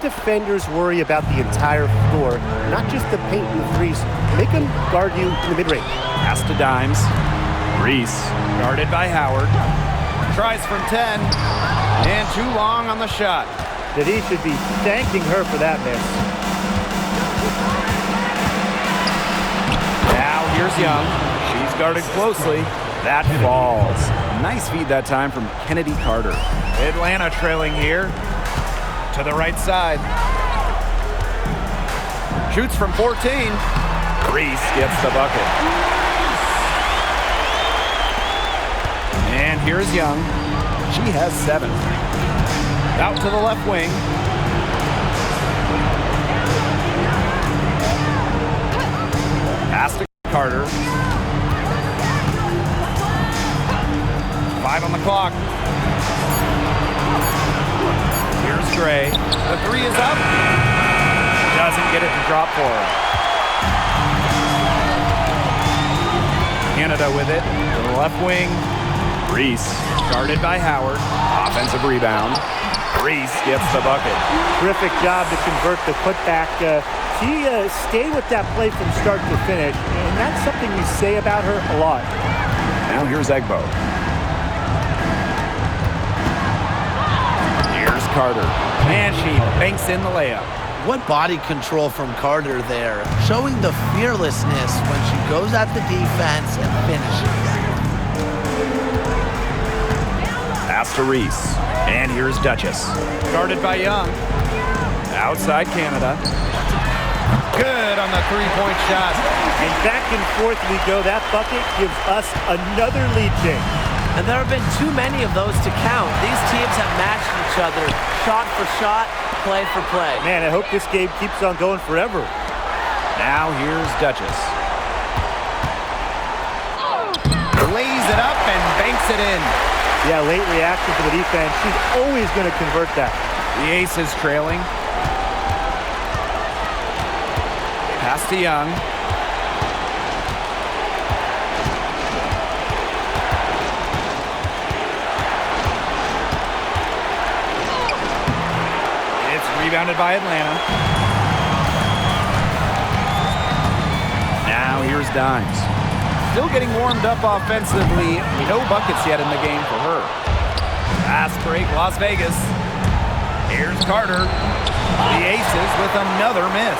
Defenders worry about the entire floor, not just the paint and threes. Make them guard you in the mid-range. Pass to Dimes. Reese, guarded by Howard. Tries from 10, and too long on the shot. That he should be thanking her for that miss. Now here's Young. She's guarded closely. That falls. Nice feed that time from Kennedy Carter. Atlanta trailing here. To the right side. Shoots from 14. Reese gets the bucket. And here's Young. She has 7. Out to the left wing. Pass to Carter. 5 on the clock. Here's Gray. The 3 is up. Doesn't get it to drop for her. Canada with it. To the left wing. Reese, guarded by Howard. Offensive rebound. Reese gets the bucket. Terrific job to convert the putback. She stayed with that play from start to finish, and that's something we say about her a lot. Now here's Egbo. Here's Carter. And she banks in the layup. What body control from Carter there, showing the fearlessness when she goes at the defense and finishes. Pass to Reese. And here's Duchess. Guarded by Young. Outside Canada. Good on the three-point shot. And back and forth we go. That bucket gives us another lead change. And there have been too many of those to count. These teams have matched each other, shot for shot, play for play. Man, I hope this game keeps on going forever. Now here's Duchess. Lays it up and banks it in. Yeah, late reaction to the defense. She's always going to convert that. The Ace is trailing. Pass to Young. It's rebounded by Atlanta. Now here's Dimes. Still getting warmed up offensively. No buckets yet in the game for her. Fast break, Las Vegas. Here's Carter. The Aces with another miss.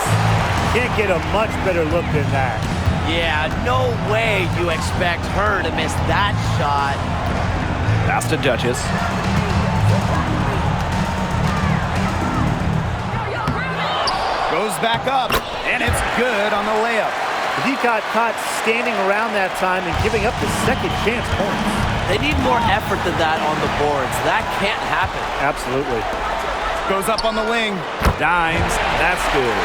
Can't get a much better look than that. Yeah, no way you expect her to miss that shot. Pass to Duchess. Goes back up, and it's good on the layup. He got caught standing around that time and giving up the second chance points. They need more effort than that on the boards. That can't happen. Absolutely. Goes up on the wing. Dimes. That's good.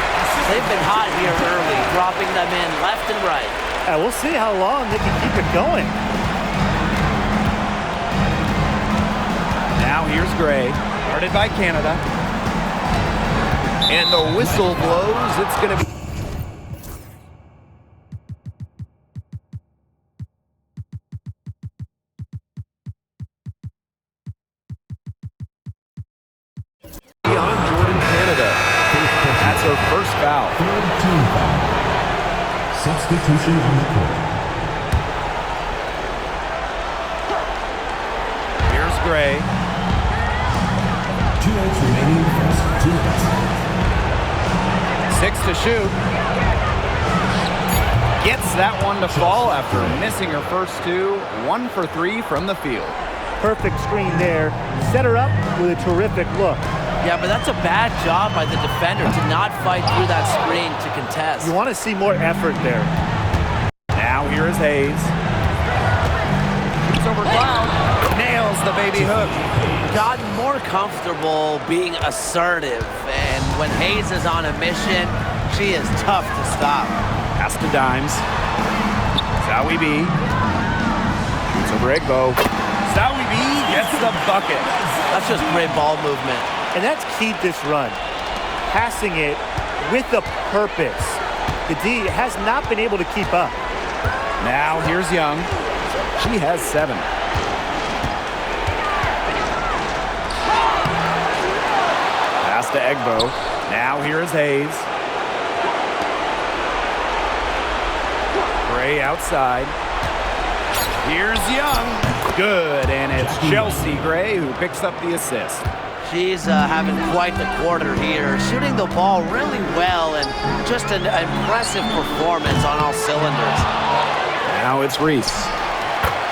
They've been hot here early, dropping them in left and right. We'll see how long they can keep it going. Now here's Gray, guarded by Canada. And the whistle blows. It's going to be... on Jordan Canada. That's her first foul. Third team foul. Substitution on the court. Here's Gray. 2 minutes remaining. First 2 minutes. 6 to shoot. Gets that one to fall after missing her first 2. 1 for 3 from the field. Perfect screen there. Set her up with a terrific look. Yeah, but that's a bad job by the defender to not fight through that screen to contest. You want to see more effort there. Now here is Hayes. Shoots over Cloud. Nails the baby hook. Gotten more comfortable being assertive, and when Hayes is on a mission, she is tough to stop. Pass to Dimes. Zawi B. Shoots over Egbo. Zawi B gets the bucket. That's just great ball movement. And that's keyed this run. Passing it with a purpose. The D has not been able to keep up. Now here's Young. She has 7. Pass to Egbo. Now here is Hayes. Gray outside. Here's Young. Good, and it's Chelsea Gray who picks up the assist. She's having quite the quarter here, shooting the ball really well and just an impressive performance on all cylinders. Now it's Reese.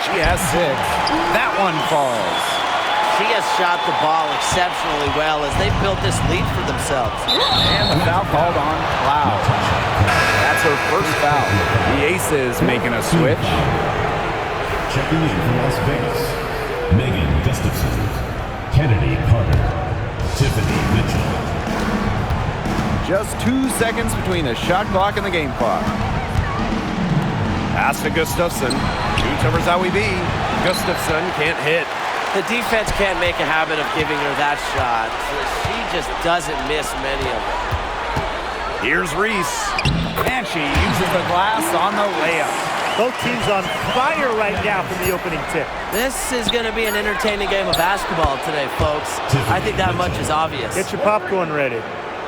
She has 6. That one falls. She has shot the ball exceptionally well as they've built this lead for themselves. And the foul called on Cloud. That's her first foul. The Aces making a switch. Checking in from Las Vegas, Megan Gustafson, Kennedy Carter, Tiffany Mitchell. Just 2 seconds between the shot clock and the game clock. Pass to Gustafson. Shoots over Zowie B. Gustafson can't hit. The defense can't make a habit of giving her that shot. She just doesn't miss many of them. Here's Reese. And she uses the glass on the layup. Both teams on fire right now from the opening tip. This is going to be an entertaining game of basketball today, folks. I think that much is obvious. Get your popcorn ready.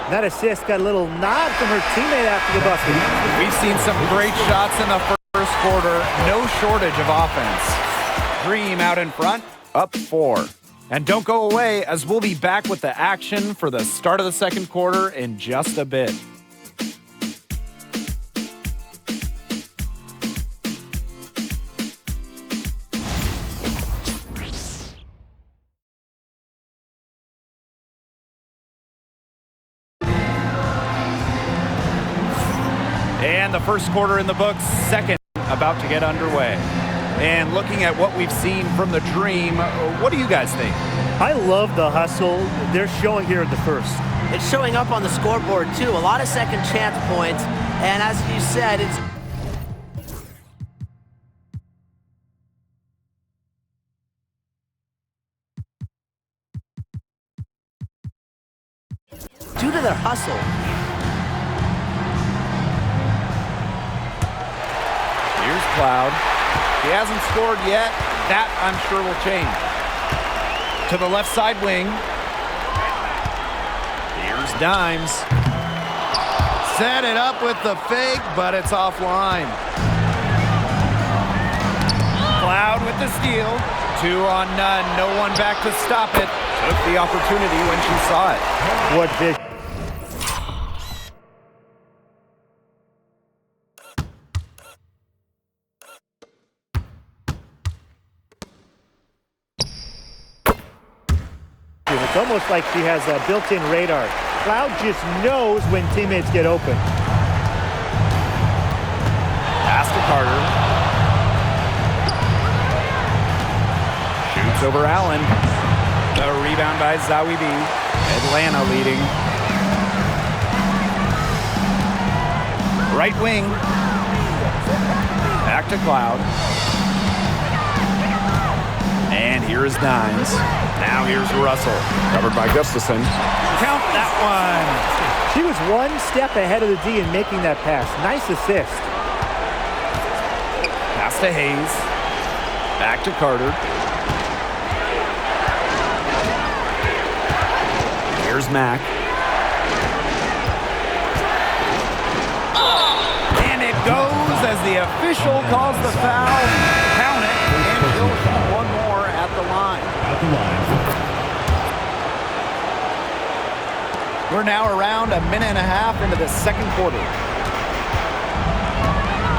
That assist got a little nod from her teammate after the bucket. We've seen some great shots in the first quarter. No shortage of offense. Dream out in front, up 4. And don't go away, as we'll be back with the action for the start of the second quarter in just a bit. And the first quarter in the books, second about to get underway. And looking at what we've seen from the Dream, what do you guys think? I love the hustle they're showing here in the first. It's showing up on the scoreboard, too. A lot of second chance points. And as you said, it's due to their hustle. Here's Cloud. He hasn't scored yet. That, I'm sure, will change. To the left side wing. Here's Dimes. Set it up with the fake, but it's offline. Cloud with the steal. 2 on none. No one back to stop it. Took the opportunity when she saw it. What big. It's almost like she has a built-in radar. Cloud just knows when teammates get open. Pass to Carter. Shoots over Allen. The rebound by Zowie B. Atlanta leading. Right wing. Back to Cloud. And here is Dimes. Now here's Russell. Covered by Gustafson. Count that one. She was one step ahead of the D in making that pass. Nice assist. Pass to Hayes. Back to Carter. Here's Mack. And it goes as the official calls the foul. Count it. And she'll shoot one more at the line. At the line. We're now around a minute and a half into the second quarter.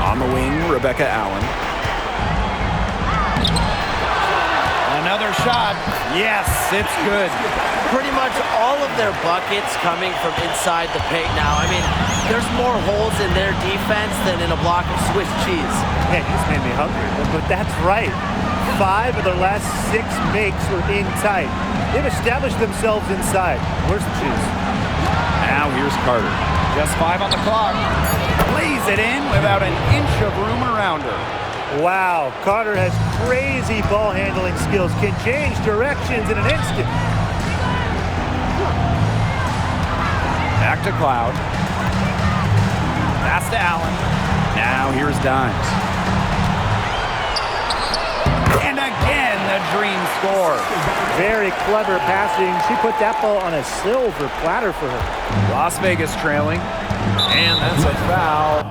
On the wing, Rebecca Allen. Another shot. Yes, it's good. Pretty much all of their buckets coming from inside the paint now. I mean, there's more holes in their defense than in a block of Swiss cheese. Man, you just made me hungry. But that's right. 5 of their last 6 makes were in tight. They've established themselves inside. Where's the cheese? Now here's Carter. Just 5 on the clock. Lays it in without an inch of room around her. Wow, Carter has crazy ball handling skills. Can change directions in an instant. Back to Cloud. Pass to Allen. Now here's Dimes. And again, the a dream score. Very clever passing. She put that ball on a silver platter for her. Las Vegas trailing, and that's a foul.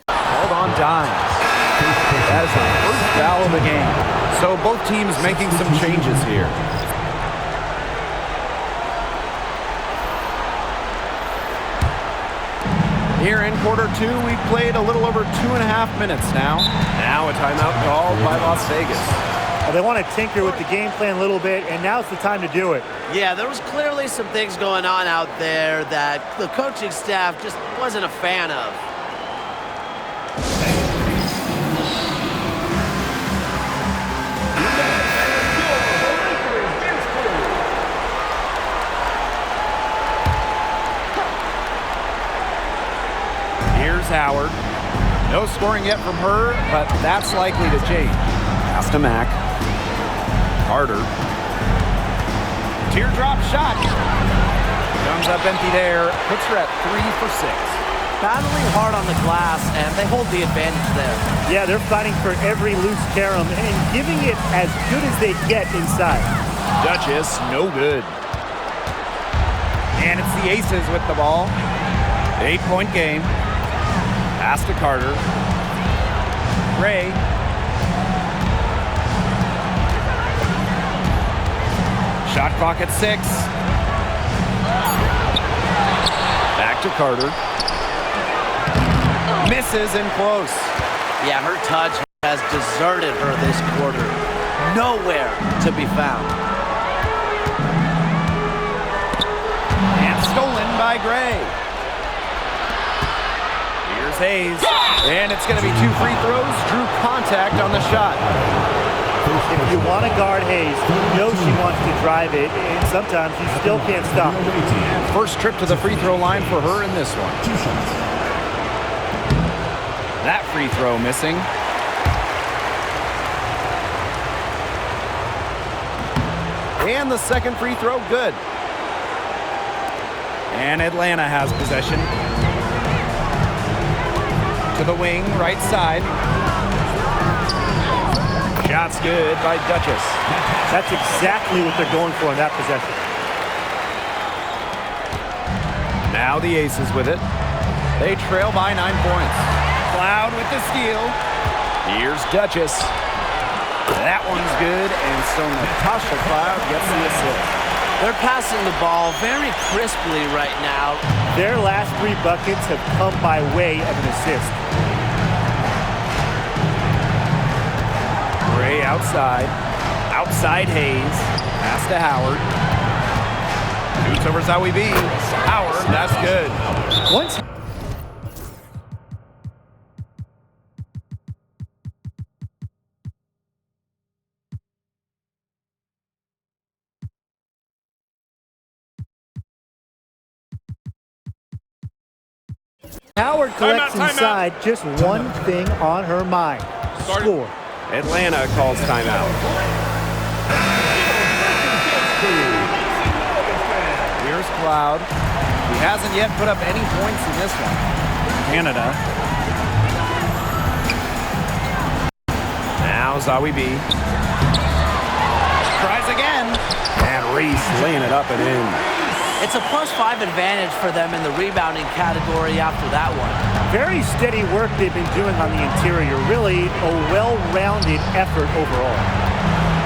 Called on Dimes. That is the first foul of the game. So both teams making some changes here. Here in quarter two, we've played a little over 2.5 minutes now. Now a timeout called by Las Vegas. Well, they want to tinker with the game plan a little bit, and now's the time to do it. Yeah, there was clearly some things going on out there that the coaching staff just wasn't a fan of. Here's Howard. No scoring yet from her, but that's likely to change. Pass to Mack. Carter. Teardrop shot. Comes up empty there. Puts her at 3 for 6. Battling hard on the glass, and they hold the advantage there. Yeah, they're fighting for every loose carom and giving it as good as they get inside. Duchess, no good. And it's the Aces with the ball. 8-point game. Pass to Carter. Gray. Shot clock at 6. Back to Carter. Misses in close. Yeah, her touch has deserted her this quarter. Nowhere to be found. And stolen by Gray. Here's Hayes. And it's going to be 2 free throws. Drew contact on the shot. If you want to guard Hayes, you know she wants to drive it, and sometimes you still can't stop. First trip to the free throw line for her in this one. 2 shots. That free throw missing. And the second free throw good. And Atlanta has possession. To the wing, right side. Shot's good by Duchess. That's exactly what they're going for in that possession. Now the Aces with it. They trail by 9 points. Cloud with the steal. Here's Duchess. That one's good, and so Natasha Cloud gets the assist. They're passing the ball very crisply right now. Their last 3 buckets have come by way of an assist. Gray outside. Outside Hayes. Pass to Howard. Shoots over Zawi B. Howard, that's good. Once Howard collects inside, just one thing on her mind. Score. Atlanta calls timeout. Here's Cloud. He hasn't yet put up any points in this one. Canada. Now Zawi B. Tries again. And Reese laying it up and in. It's a +5 advantage for them in the rebounding category after that one. Very steady work they've been doing on the interior. Really a well-rounded effort overall.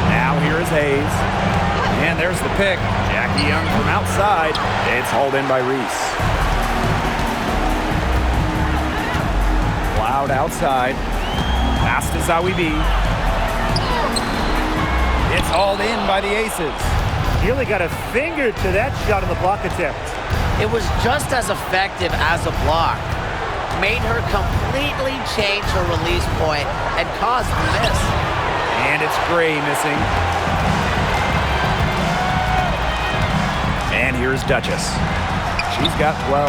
Now here is Hayes. And there's the pick. Jackie Young from outside. It's hauled in by Reese. Cloud outside. Pass to Zawi B. It's hauled in by the Aces. Nearly got a finger to that shot on the block attempt. It was just as effective as a block. Made her completely change her release point and caused the miss. And it's Gray missing. And here's Duchess. She's got 12.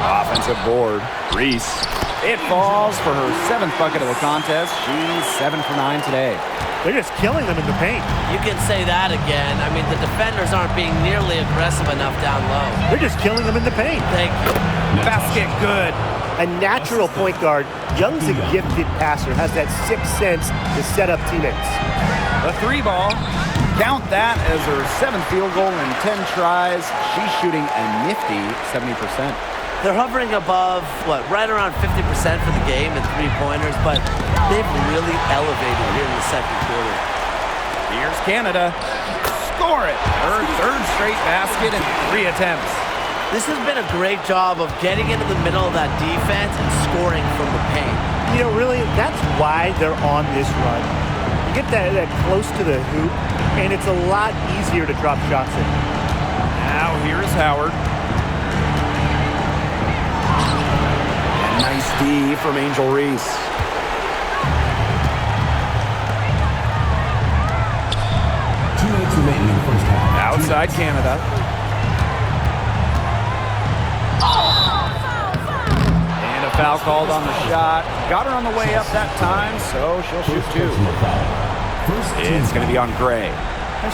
Offensive board. Reese. It falls for her 7th bucket of the contest. She's 7 for 9 today. They're just killing them in the paint. You can say that again. I mean, the defenders aren't being nearly aggressive enough down low. They're just killing them in the paint. Thank you. Basket good. A natural point guard. Young's a gifted passer, has that sixth sense to set up teammates. The 3 ball. Count that as her 7th field goal in 10 tries. She's shooting a nifty 70%. They're hovering above, right around 50% for the game in three-pointers, but they've really elevated here in the second quarter. Here's Canada. Score it. Her 3rd straight basket in 3 attempts. This has been a great job of getting into the middle of that defense and scoring from the paint. You know, really, that's why they're on this run. You get that close to the hoop, and it's a lot easier to drop shots in. Now here's Howard. And nice D from Angel Reese. Remaining in the first half. Outside Canada. And a foul called on the shot. Got her on the way up that time, so she'll shoot 2. It's going to be on Gray.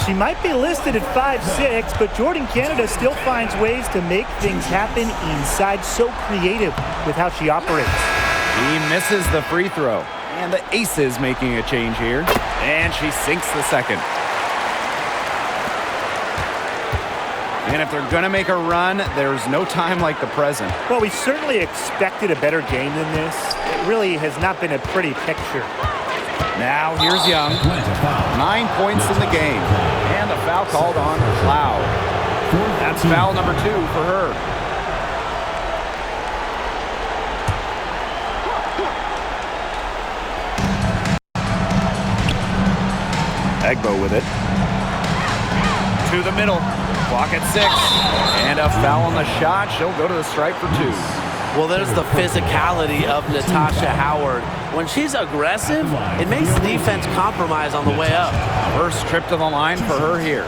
She might be listed at 5'6", but Jordan Canada still finds ways to make things happen inside. So creative with how she operates. He misses the free throw. And the Aces making a change here. And she sinks the second. And if they're going to make a run, there's no time like the present. Well, we certainly expected a better game than this. It really has not been a pretty picture. Now here's Young. 9 points in the game. And a foul called on Cloud. That's foul number 2 for her. Egbo with it. To the middle. Clock at 6. And a foul on the shot. She'll go to the stripe for 2. Well, there's the physicality of Natasha Howard. When she's aggressive, it makes the defense compromise on the way up. First trip to the line for her here.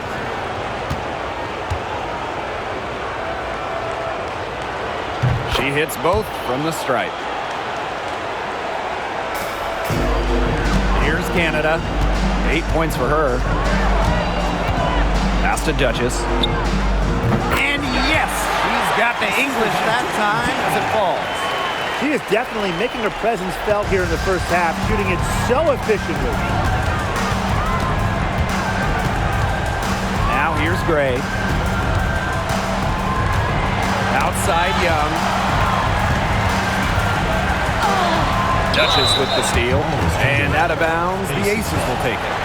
She hits both from the stripe. Here's Canada. 8 points for her. Pass to Duchess. And yes, she's got the English that time as it falls. She is definitely making her presence felt here in the first half, shooting it so efficiently. Now here's Gray. Outside Young. Duchess with the steal. And out of bounds, the Aces will take it.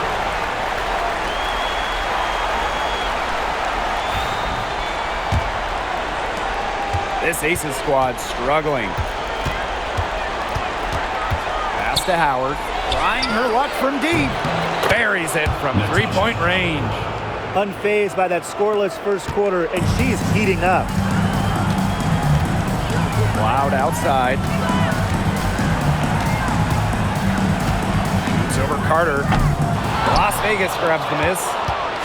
This Aces squad struggling. Pass to Howard. Trying her luck from deep. Buries it from 3-point range. Unfazed by that scoreless first quarter, and she's heating up. Cloud outside. Shoots over Carter. Las Vegas grabs the miss.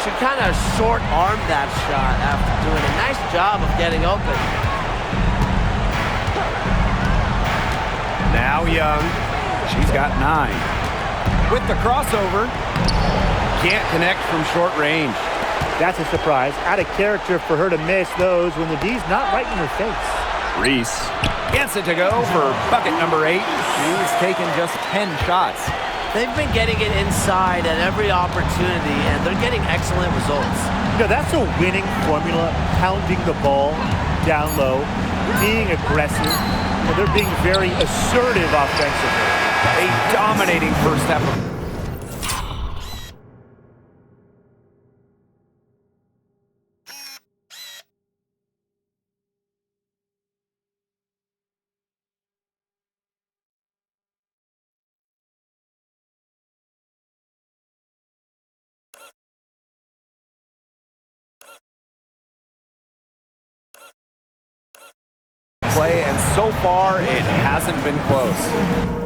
She kind of short-armed that shot after doing a nice job of getting open. Now Young. She's got 9. With the crossover. Can't connect from short range. That's a surprise. Out of character for her to miss those when the D's not right in her face. Reese gets it to go for bucket number 8. She's taken just 10 shots. They've been getting it inside at every opportunity, and they're getting excellent results. You know, that's a winning formula, pounding the ball down low, being aggressive, and they're being very assertive offensively. A dominating first half of play, and so far it hasn't been close.